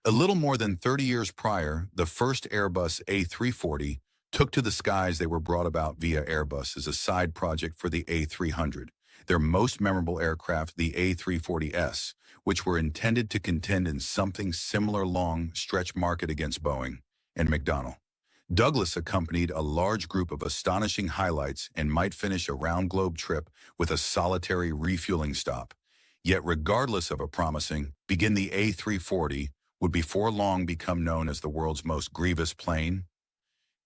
A little more than 30 years prior, the first Airbus A340 took to the skies. They were brought about via Airbus as a side project for the A300, their most memorable aircraft, the A340s, which were intended to contend in something similar long stretch market against Boeing and McDonnell. Douglas accompanied a large group of astonishing highlights and might finish a round-globe trip with a solitary refueling stop. Yet regardless of a promising, begin the A340 would before long become known as the world's most grievous plane.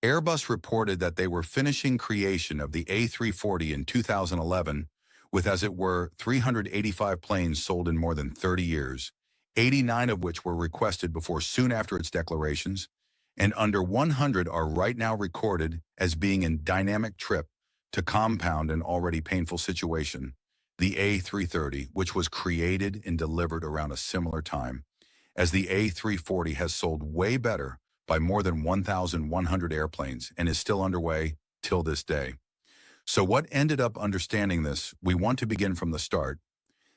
Airbus reported that they were finishing creation of the A340 in 2011, with as it were 385 planes sold in more than 30 years, 89 of which were requested before soon after its declarations, and under 100 are right now recorded as being in dynamic trip to compound an already painful situation. The A330, which was created and delivered around a similar time, as the A340 has sold way better by more than 1,100 airplanes and is still underway till this day. So what ended up understanding this? We want to begin from the start.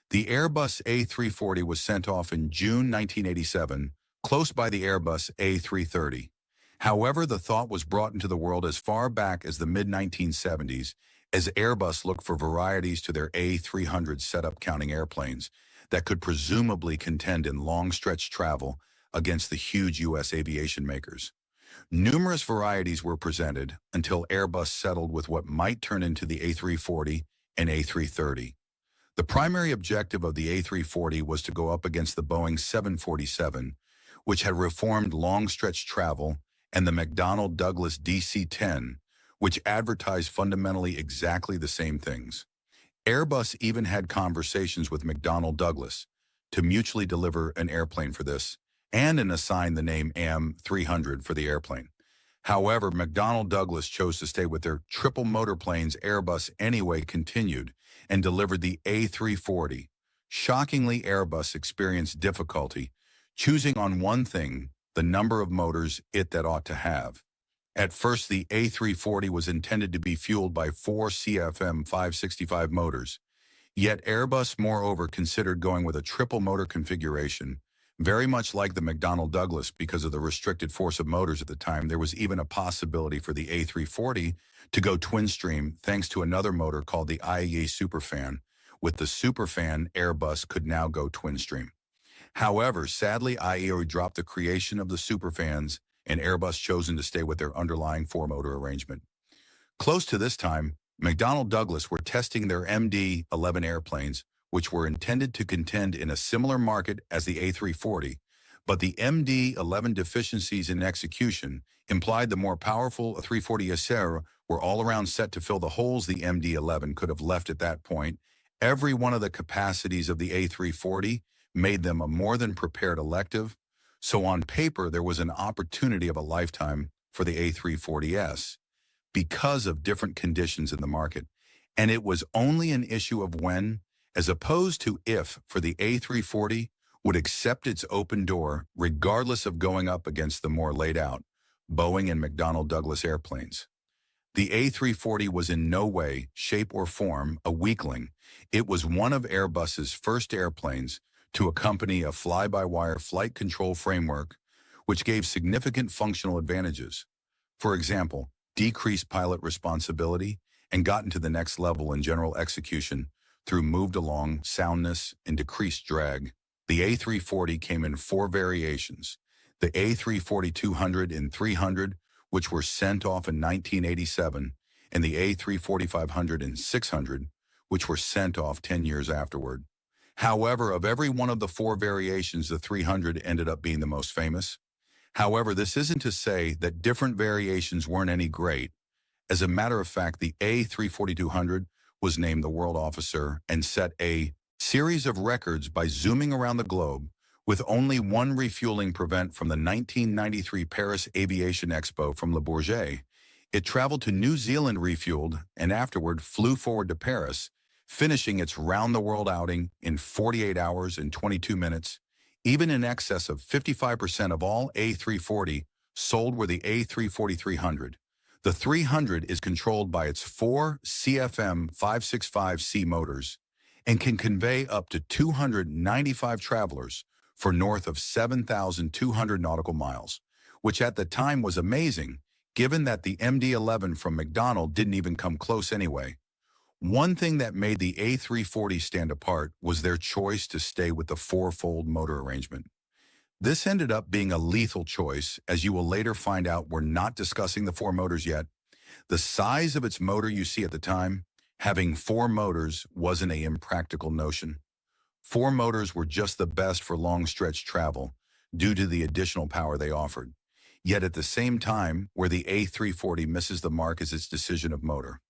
The Airbus A340 was sent off in June 1987, close by the Airbus A330. However, the thought was brought into the world as far back as the mid-1970s, as Airbus looked for varieties to their A300 setup counting airplanes that could presumably contend in long-stretch travel against the huge U.S. aviation makers. Numerous varieties were presented until Airbus settled with what might turn into the A340 and A330. The primary objective of the A340 was to go up against the Boeing 747, which had reformed long-stretch travel, and the McDonnell Douglas DC-10, which advertised fundamentally exactly the same things. Airbus even had conversations with McDonnell Douglas to mutually deliver an airplane for this and assign the name AM300 for the airplane. However, McDonnell Douglas chose to stay with their triple motor planes. Airbus anyway continued and delivered the A340. Shockingly, Airbus experienced difficulty choosing on one thing, the number of motors that ought to have. At first, the A340 was intended to be fueled by 4 CFM 565 motors. Yet Airbus, moreover, considered going with a triple motor configuration, very much like the McDonnell Douglas because of the restricted force of motors at the time. There was even a possibility for the A340 to go twin-stream thanks to another motor called the IEA Superfan. With the Superfan, Airbus could now go twin-stream. However, sadly, IEA dropped the creation of the Superfans and Airbus chosen to stay with their underlying 4-motor arrangement. Close to this time, McDonnell Douglas were testing their MD-11 airplanes, which were intended to contend in a similar market as the A340, but the MD-11 deficiencies in execution implied the more powerful A340 were all around set to fill the holes the MD-11 could have left at that point. Every one of the capacities of the A340 made them a more than prepared elective, so on paper there was an opportunity of a lifetime for the A340s because of different conditions in the market, and it was only an issue of when, as opposed to if, for the A340 would accept its open door regardless of going up against the more laid-out Boeing and McDonnell Douglas airplanes. The A340 was in no way, shape, or form a weakling. It was one of Airbus's first airplanes to accompany a fly-by-wire flight control framework, which gave significant functional advantages. For example, decreased pilot responsibility and gotten to the next level in general execution through moved-along soundness and decreased drag. The A340 came in 4 variations: the A340-200 and 300, which were sent off in 1987, and the A340-500 and 600, which were sent off 10 years afterward. However, of every one of the 4 variations, the 300 ended up being the most famous. However, this isn't to say that different variations weren't any great. As a matter of fact, the A340-200 was named the World Officer and set a series of records by zooming around the globe with only one refueling prevent from the 1993 Paris Aviation Expo from Le Bourget. It traveled to New Zealand refueled and afterward flew forward to Paris, finishing its round-the-world outing in 48 hours and 22 minutes. Even in excess of 55% of all A340 sold were the A340-300. The 300 is controlled by its 4 CFM 565C motors and can convey up to 295 travelers for north of 7,200 nautical miles, which at the time was amazing, given that the MD-11 from McDonnell didn't even come close anyway. One thing that made the A340 stand apart was their choice to stay with the four-fold motor arrangement. This ended up being a lethal choice, as you will later find out we're not discussing the four motors yet. The size of its motor you see at the time, having four motors wasn't an impractical notion. Four motors were just the best for long-stretch travel due to the additional power they offered. Yet at the same time, where the A340 misses the mark is its decision of motor.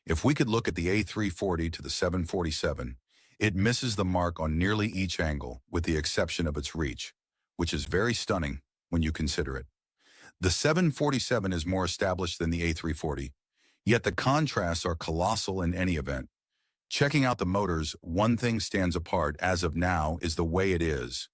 If we could look at the A340 to the 747, it misses the mark on nearly each angle, with the exception of its reach, which is very stunning when you consider it. The 747 is more established than the A340, yet the contrasts are colossal in any event. Checking out the motors, one thing stands apart as of now is the way it is.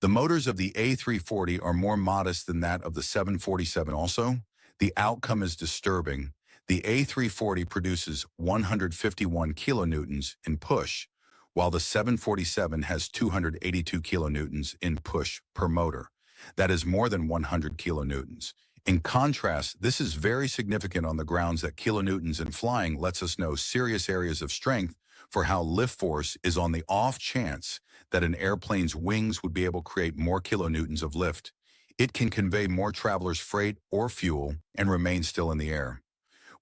The motors of the A340 are more modest than that of the 747 also. The outcome is disturbing. The A340 produces 151 kilonewtons in push, while the 747 has 282 kilonewtons in push per motor. That is more than 100 kilonewtons. In contrast, this is very significant on the grounds that kilonewtons in flying lets us know serious areas of strength for how lift force is on the off chance that an airplane's wings would be able to create more kilonewtons of lift. It can convey more travelers' freight or fuel and remain still in the air.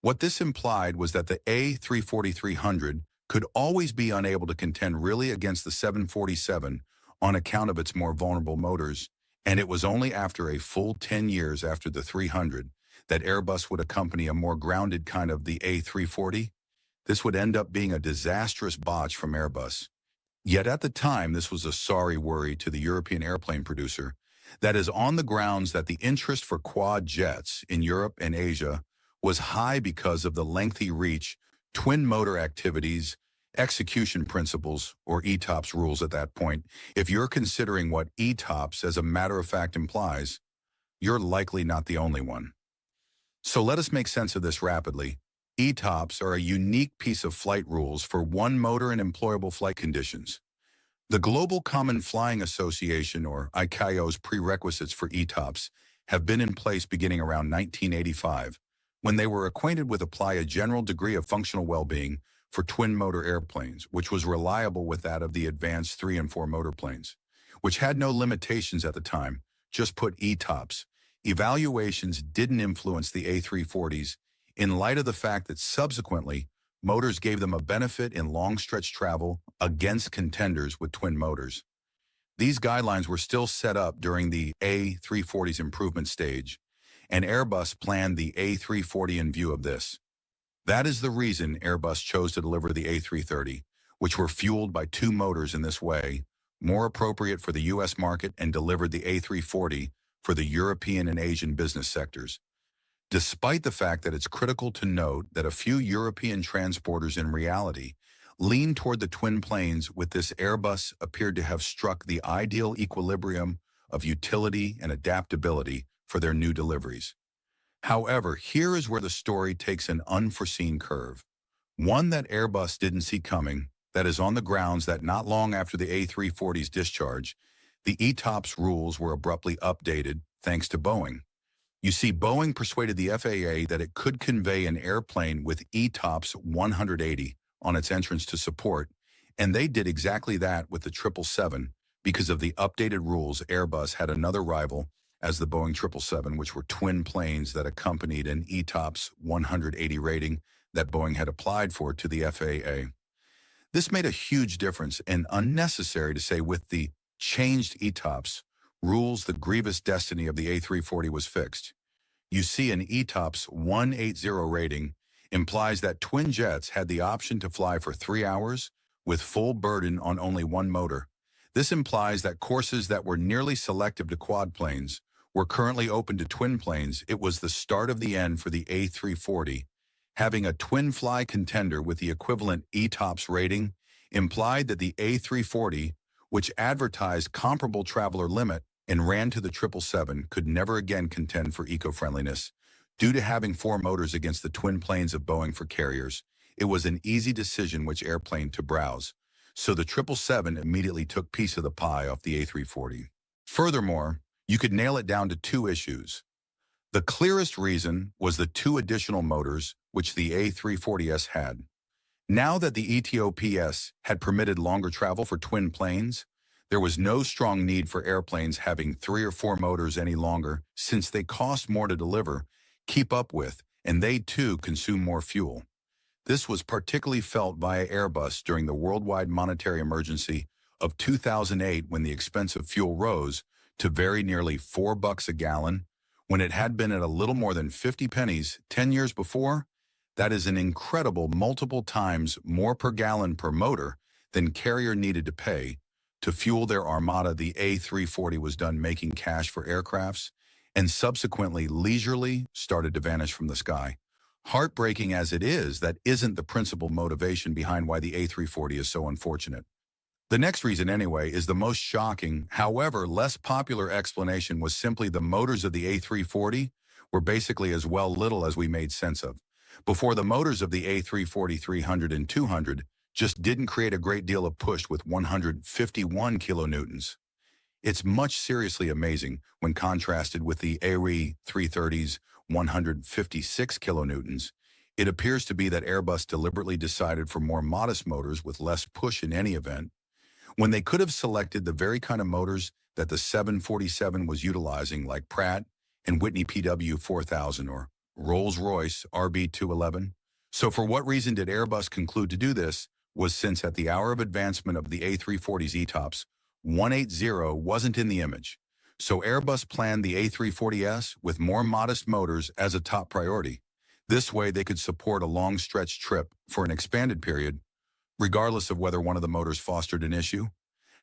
What this implied was that the A340-300 could always be unable to contend really against the 747 on account of its more vulnerable motors, and it was only after a full 10 years after the 300 that Airbus would accompany a more grounded kind of the A340. This would end up being a disastrous botch from Airbus. Yet at the time, this was a sorry worry to the European airplane producer, that is on the grounds that the interest for quad jets in Europe and Asia was high because of the lengthy reach, twin motor activities, execution principles, or ETOPS rules at that point. If you're considering what ETOPS as a matter of fact implies, you're likely not the only one. So let us make sense of this rapidly. ETOPS are a unique piece of flight rules for one motor and employable flight conditions. The Global Common Flying Association, or ICAO's prerequisites for ETOPS, have been in place beginning around 1985, when they were acquainted with apply a general degree of functional well-being for twin-motor airplanes, which was reliable with that of the advanced 3 and 4 motor planes, which had no limitations at the time, just put ETOPS. Evaluations didn't influence the A340s in light of the fact that subsequently, motors gave them a benefit in long-stretch travel against contenders with twin motors. These guidelines were still set up during the A340's improvement stage, and Airbus planned the A340 in view of this. That is the reason Airbus chose to deliver the A330, which were fueled by two motors in this way, more appropriate for the U.S. market, and delivered the A340 for the European and Asian business sectors. Despite the fact that it's critical to note that a few European transporters in reality leaned toward the twin planes, with this Airbus appeared to have struck the ideal equilibrium of utility and adaptability for their new deliveries. However, here is where the story takes an unforeseen curve, one that Airbus didn't see coming, that is on the grounds that not long after the A340's discharge, the ETOPS rules were abruptly updated thanks to Boeing. You see, Boeing persuaded the FAA that it could convey an airplane with ETOPS 180 on its entrance to support, and they did exactly that with the 777. Because of the updated rules, Airbus had another rival as the Boeing 777, which were twin planes that accompanied an ETOPS 180 rating that Boeing had applied for to the FAA. This made a huge difference, and unnecessary to say, with the changed ETOPS rules, the grievous destiny of the A340 was fixed. You see, an ETOPS 180 rating implies that twin jets had the option to fly for 3 hours with full burden on only one motor. This implies that courses that were nearly selective to quad planes were currently open to twin planes. It was the start of the end for the A340. Having a twin fly contender with the equivalent ETOPS rating implied that the A340, which advertised comparable traveler limit and ran to the 777, could never again contend for eco-friendliness. Due to having 4 motors against the twin planes of Boeing for carriers, it was an easy decision which airplane to browse. So the 777 immediately took piece of the pie off the A340. Furthermore, you could nail it down to two issues. The clearest reason was the two additional motors which the A340S had. Now that the ETOPS had permitted longer travel for twin planes, there was no strong need for airplanes having 3 or 4 motors any longer since they cost more to deliver, keep up with, and they too consume more fuel. This was particularly felt via Airbus during the worldwide monetary emergency of 2008 when the expense of fuel rose to very nearly $4 a gallon, when it had been at a little more than 50 pennies 10 years before. That is an incredible multiple times more per gallon per motor than carrier needed to pay. To fuel their armada, the A340 was done making cash for aircrafts and subsequently leisurely started to vanish from the sky. Heartbreaking as it is, that isn't the principal motivation behind why the A340 is so unfortunate. The next reason, anyway, is the most shocking, however less popular explanation was simply the motors of the A340 were basically as well little as we made sense of. Before, the motors of the A340 300 and 200 just didn't create a great deal of push with 151 kilonewtons. It's much seriously amazing when contrasted with the A330's 156 kilonewtons. It appears to be that Airbus deliberately decided for more modest motors with less push in any event, when they could have selected the very kind of motors that the 747 was utilizing, like Pratt and Whitney PW4000 or Rolls-Royce RB211. So for what reason did Airbus conclude to do this was since at the hour of advancement of the A340's ETOPS, 180 wasn't in the image. So Airbus planned the A340S with more modest motors as a top priority. This way they could support a long stretch trip for an expanded period, regardless of whether one of the motors fostered an issue.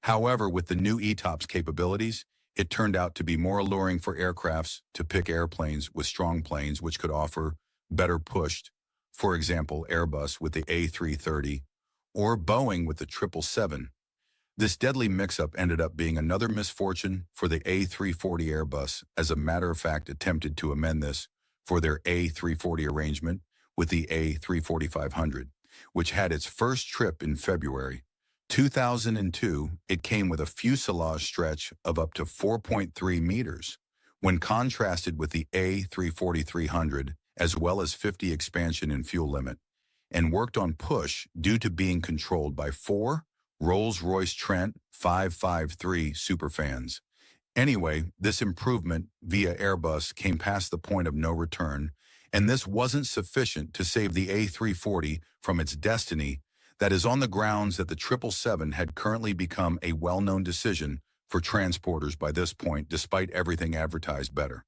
However, with the new ETOPS capabilities, it turned out to be more alluring for aircrafts to pick airplanes with strong planes which could offer better pushed, for example, Airbus with the A330 or Boeing with the 777. This deadly mix-up ended up being another misfortune for the A340. Airbus, as a matter of fact, attempted to amend this for their A340 arrangement with the A340-500, which had its first trip in February 2002. It came with a fuselage stretch of up to 4.3 meters. When contrasted with the A340-300, as well as 50 expansion in fuel limit, and worked on push due to being controlled by 4 Rolls-Royce Trent 553 superfans. Anyway, this improvement via Airbus came past the point of no return, and this wasn't sufficient to save the A340 from its destiny. That is on the grounds that the 777 had currently become a well-known decision for transporters by this point, despite everything advertised better.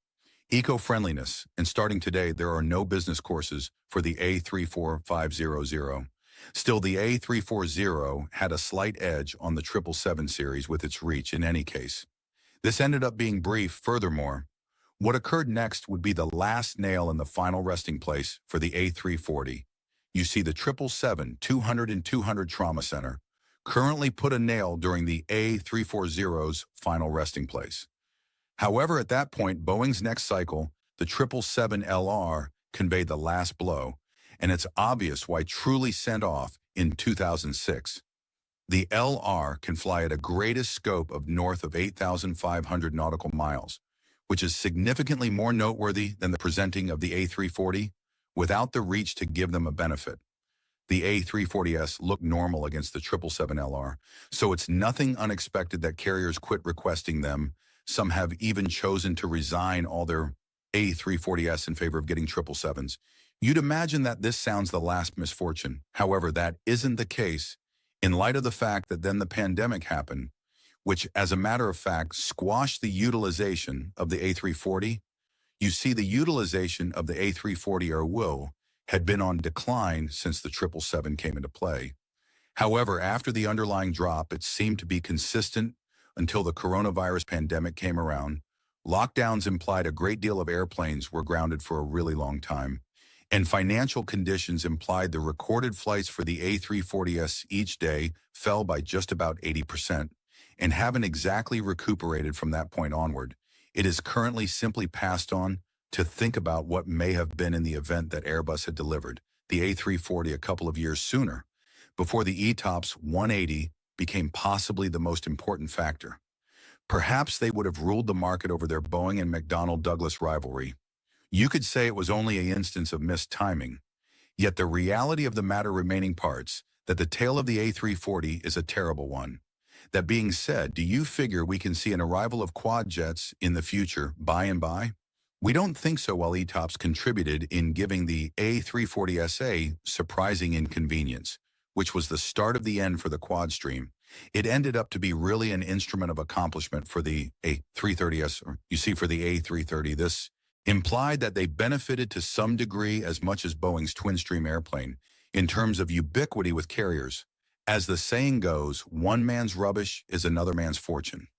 Eco-friendliness, and starting today, there are no business courses for the A34500. Still, the A340 had a slight edge on the 777 series with its reach in any case. This ended up being brief. Furthermore, what occurred next would be the last nail in the final resting place for the A340. You see, the 777 200 and 200 Trauma Center currently put a nail during the A340's final resting place. However, at that point, Boeing's next cycle, the 777LR, conveyed the last blow, and it's obvious why truly sent off in 2006. The LR can fly at a greatest scope of north of 8,500 nautical miles, which is significantly more noteworthy than the presenting of the A340, without the reach to give them a benefit. The A340S looked normal against the 777LR, so it's nothing unexpected that carriers quit requesting them. Some have even chosen to resign all their A340S in favor of getting 777s. You'd imagine that this sounds the last misfortune. However, that isn't the case in light of the fact that then the pandemic happened, which, as a matter of fact, squashed the utilization of the A340. You see, the utilization of the A340 had been on decline since the 777 came into play. However, after the underlying drop, it seemed to be consistent until the coronavirus pandemic came around. Lockdowns implied a great deal of airplanes were grounded for a really long time, and financial conditions implied the recorded flights for the A340S each day fell by just about 80% and haven't exactly recuperated from that point onward. It is currently simply passed on to think about what may have been in the event that Airbus had delivered the A340 a couple of years sooner, before the ETOPS 180 became possibly the most important factor. Perhaps they would have ruled the market over their Boeing and McDonnell Douglas rivalry. You could say it was only an instance of missed timing. Yet the reality of the matter remaining parts, that the tale of the A340 is a terrible one. That being said, do you figure we can see an arrival of quad jets in the future, by and by? We don't think so while ETOPS contributed in giving the A340SA surprising inconvenience, which was the start of the end for the quad stream. It ended up to be really an instrument of accomplishment for the A330S, or you see for the A330. This implied that they benefited to some degree as much as Boeing's twin-stream airplane in terms of ubiquity with carriers. As the saying goes, one man's rubbish is another man's fortune.